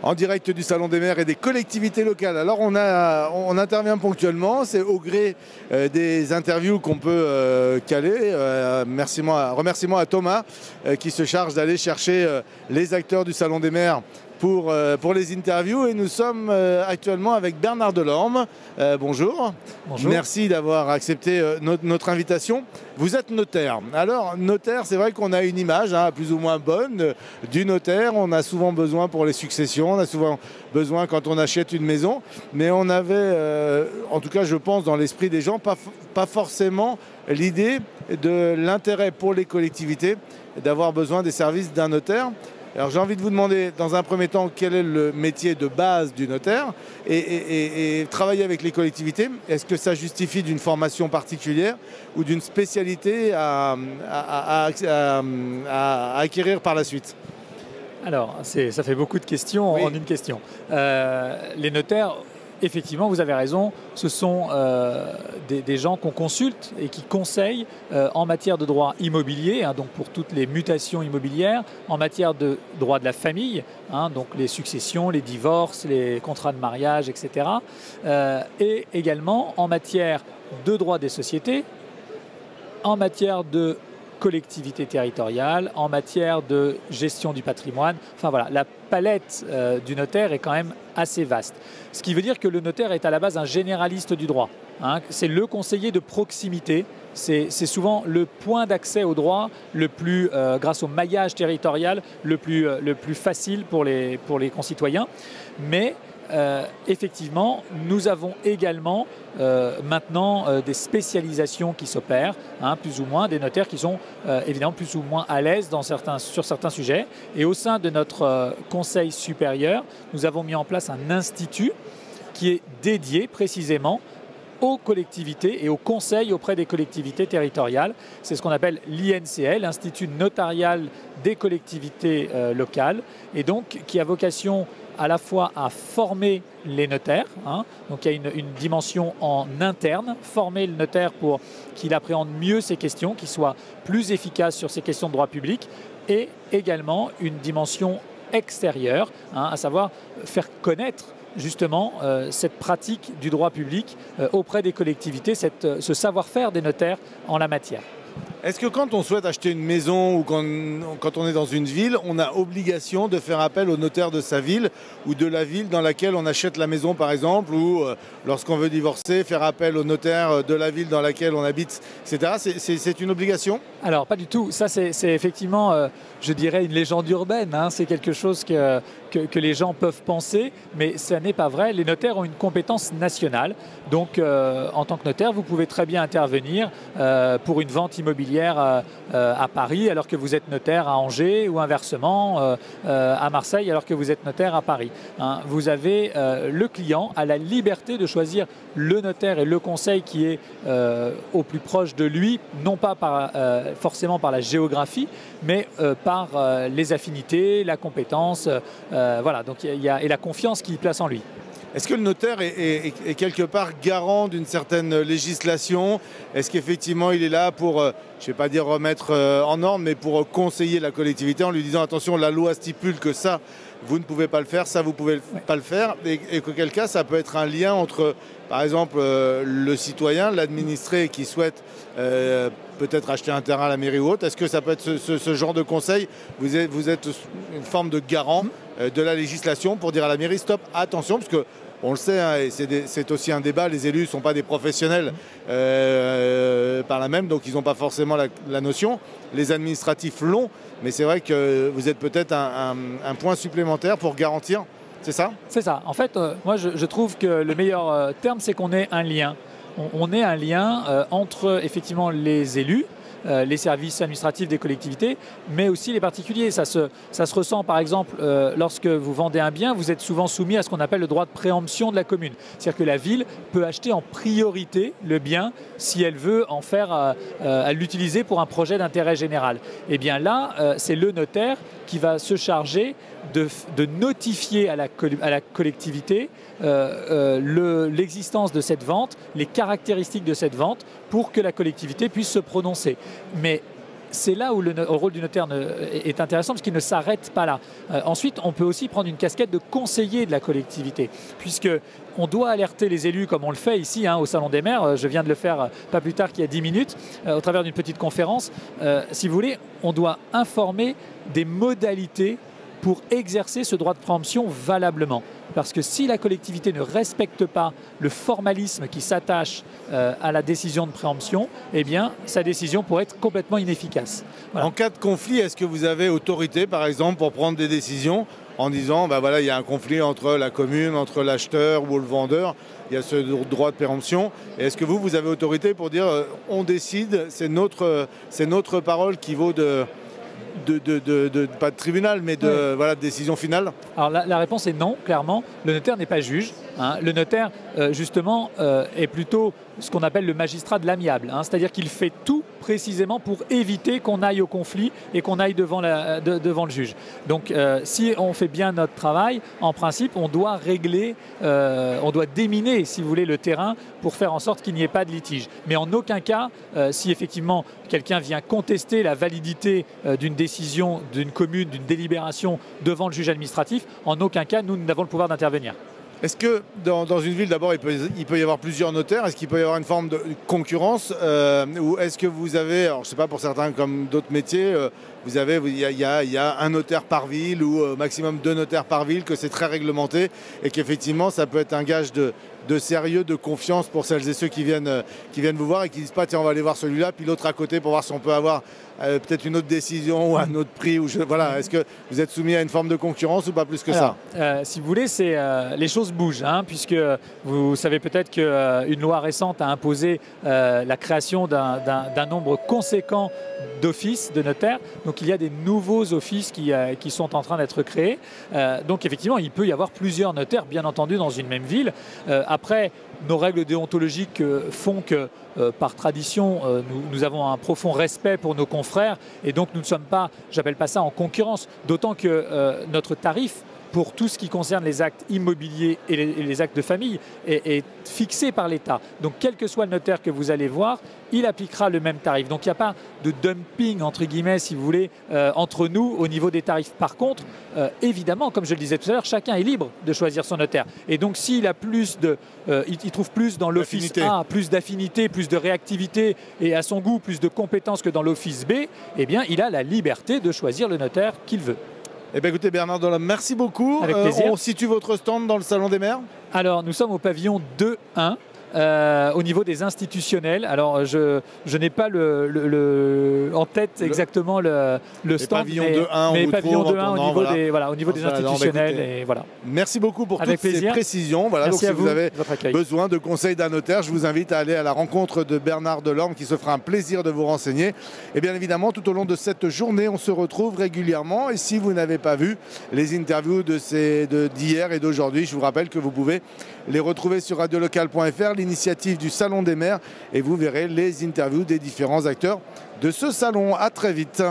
En direct du Salon des maires et des collectivités locales. Alors on intervient ponctuellement, c'est au gré des interviews qu'on peut caler. Remerciement à Thomas qui se charge d'aller chercher les acteurs du Salon des maires pour les interviews. Et nous sommes actuellement avec Bernard Delorme. Bonjour. Bonjour. Merci d'avoir accepté notre invitation. Vous êtes notaire. Alors, notaire, c'est vrai qu'on a une image plus ou moins bonne du notaire. On a souvent besoin pour les successions, on a souvent besoin quand on achète une maison. Mais on avait, en tout cas je pense dans l'esprit des gens, pas forcément l'idée de l'intérêt pour les collectivités d'avoir besoin des services d'un notaire. Alors j'ai envie de vous demander dans un premier temps quel est le métier de base du notaire et travailler avec les collectivités. Est-ce que ça justifie d'une formation particulière ou d'une spécialité à acquérir par la suite? Alors, ça fait beaucoup de questions en une question. Les notaires, effectivement, vous avez raison, ce sont des gens qu'on consulte et qui conseillent en matière de droit immobilier, donc pour toutes les mutations immobilières, en matière de droit de la famille, donc les successions, les divorces, les contrats de mariage, etc. Et également en matière de droit des sociétés, en matière de collectivité territoriale, en matière de gestion du patrimoine. Enfin voilà, la palette du notaire est quand même assez vaste. Ce qui veut dire que le notaire est à la base un généraliste du droit. C'est le conseiller de proximité. C'est souvent le point d'accès au droit le plus, grâce au maillage territorial, le plus facile pour les concitoyens. Mais effectivement, nous avons également maintenant des spécialisations qui s'opèrent, plus ou moins, des notaires qui sont évidemment plus ou moins à l'aise sur certains sujets. Et au sein de notre conseil supérieur, nous avons mis en place un institut qui est dédié précisément aux collectivités et aux conseils auprès des collectivités territoriales. C'est ce qu'on appelle l'INCL, l'Institut notarial des collectivités locales, et donc qui a vocation à la fois à former les notaires, donc il y a une dimension en interne, former le notaire pour qu'il appréhende mieux ces questions, qu'il soit plus efficace sur ces questions de droit public, et également une dimension extérieure, à savoir faire connaître justement cette pratique du droit public auprès des collectivités, ce savoir-faire des notaires en la matière. Est-ce que quand on souhaite acheter une maison ou quand on est dans une ville, on a obligation de faire appel au notaire de sa ville ou de la ville dans laquelle on achète la maison par exemple, ou lorsqu'on veut divorcer, faire appel au notaire de la ville dans laquelle on habite, etc. C'est une obligation? Alors pas du tout, ça c'est effectivement, je dirais, une légende urbaine, c'est quelque chose que les gens peuvent penser, mais ça n'est pas vrai. Les notaires ont une compétence nationale, donc en tant que notaire, vous pouvez très bien intervenir pour une vente immobilière à Paris alors que vous êtes notaire à Angers, ou inversement à Marseille alors que vous êtes notaire à Paris. Vous avez le client a la liberté de choisir le notaire et le conseil qui est au plus proche de lui, non pas forcément par la géographie, mais par les affinités, la compétence, voilà, donc et la confiance qu'il place en lui. Est-ce que le notaire est quelque part garant d'une certaine législation? Est-ce qu'effectivement il est là pour, je ne vais pas dire remettre en norme, mais pour conseiller la collectivité en lui disant attention, la loi stipule que ça, vous ne pouvez pas le faire, ça vous ne pouvez pas le faire, et qu'auquel cas ça peut être un lien entre, par exemple, le citoyen, l'administré qui souhaite peut-être acheter un terrain à la mairie ou autre. Est-ce que ça peut être ce genre de conseil? Vous êtes une forme de garant de la législation pour dire à la mairie stop, attention, parce que on le sait, et c'est aussi un débat, les élus ne sont pas des professionnels par là même, donc ils n'ont pas forcément la notion. Les administratifs l'ont, mais c'est vrai que vous êtes peut-être un point supplémentaire pour garantir, c'est ça? C'est ça. En fait, moi je trouve que le meilleur terme, c'est qu'on ait un lien. On est un lien entre effectivement les élus, les services administratifs des collectivités, mais aussi les particuliers. Ça se ressent par exemple lorsque vous vendez un bien, vous êtes souvent soumis à ce qu'on appelle le droit de préemption de la commune. C'est-à-dire que la ville peut acheter en priorité le bien si elle veut en faire, à l'utiliser pour un projet d'intérêt général. Et bien là, c'est le notaire qui va se charger de notifier à la collectivité l'existence de cette vente, les caractéristiques de cette vente, pour que la collectivité puisse se prononcer. Mais c'est là où le rôle du notaire est intéressant, parce qu'il ne s'arrête pas là. Ensuite, on peut aussi prendre une casquette de conseiller de la collectivité, puisqu'on doit alerter les élus, comme on le fait ici au Salon des maires. Je viens de le faire pas plus tard qu'il y a 10 minutes, au travers d'une petite conférence. Si vous voulez, on doit informer des modalités pour exercer ce droit de préemption valablement. Parce que si la collectivité ne respecte pas le formalisme qui s'attache à la décision de préemption, eh bien, sa décision pourrait être complètement inefficace. Voilà. En cas de conflit, est-ce que vous avez autorité, par exemple, pour prendre des décisions en disant, voilà, il y a un conflit entre la commune, entre l'acheteur ou le vendeur, il y a ce droit de préemption. Et est-ce que vous avez autorité pour dire, on décide, c'est notre parole qui vaut pas de tribunal, mais de décision finale? Alors la réponse est non, clairement. Le notaire n'est pas juge. Le notaire, justement, est plutôt ce qu'on appelle le magistrat de l'amiable. C'est-à-dire qu'il fait tout précisément pour éviter qu'on aille au conflit et qu'on aille devant le juge. Donc si on fait bien notre travail, en principe, on doit régler, on doit déminer, si vous voulez, le terrain pour faire en sorte qu'il n'y ait pas de litige. Mais en aucun cas, si effectivement quelqu'un vient contester la validité d'une décision d'une commune, d'une délibération devant le juge administratif, en aucun cas, nous n'avons le pouvoir d'intervenir. Est-ce que dans une ville, d'abord, il peut y avoir plusieurs notaires? Est-ce qu'il peut y avoir une forme de concurrence? Ou est-ce que vous avez, alors je ne sais pas, pour certains comme d'autres métiers, il y a un notaire par ville ou maximum 2 notaires par ville, que c'est très réglementé et qu'effectivement, ça peut être un gage de sérieux, de confiance pour celles et ceux qui viennent vous voir et qui ne disent pas, tiens, on va aller voir celui-là, puis l'autre à côté pour voir si on peut avoir peut-être une autre décision ou un autre prix. Voilà. Est-ce que vous êtes soumis à une forme de concurrence ou pas plus que ça? Si vous voulez, les choses bougent, puisque vous savez peut-être qu'une loi récente a imposé la création d'un nombre conséquent d'offices de notaires. Donc il y a des nouveaux offices qui sont en train d'être créés. Donc effectivement, il peut y avoir plusieurs notaires, bien entendu, dans une même ville. Après, nos règles déontologiques font que, par tradition, nous avons un profond respect pour nos confrères et donc nous ne sommes pas, j'appelle pas ça en concurrence, d'autant que notre tarif pour tout ce qui concerne les actes immobiliers et les actes de famille est fixé par l'État. Donc quel que soit le notaire que vous allez voir, il appliquera le même tarif. Donc il n'y a pas de dumping, entre guillemets, si vous voulez, entre nous au niveau des tarifs. Par contre, évidemment, comme je le disais tout à l'heure, chacun est libre de choisir son notaire. Et donc s'il a il trouve plus dans l'office A, plus d'affinité, plus de réactivité et à son goût plus de compétences que dans l'office B, eh bien il a la liberté de choisir le notaire qu'il veut. Eh bien, écoutez, Bernard Delhomme, merci beaucoup. Avec plaisir. On situe votre stand dans le Salon des maires? Alors, nous sommes au pavillon 2-1. Au niveau des institutionnels, alors je n'ai pas en tête exactement le stand, mais pavillon 2-1 au niveau des institutionnels. Et voilà. Merci beaucoup pour toutes ces précisions. Voilà, donc, si vous avez besoin de conseils d'un notaire, je vous invite à aller à la rencontre de Bernard Delhomme qui se fera un plaisir de vous renseigner. Et bien évidemment, tout au long de cette journée, on se retrouve régulièrement. Et si vous n'avez pas vu les interviews d'hier et d'aujourd'hui, je vous rappelle que vous pouvez les retrouver sur radiolocal.fr, l'initiative du Salon des maires, et vous verrez les interviews des différents acteurs de ce salon. À très vite.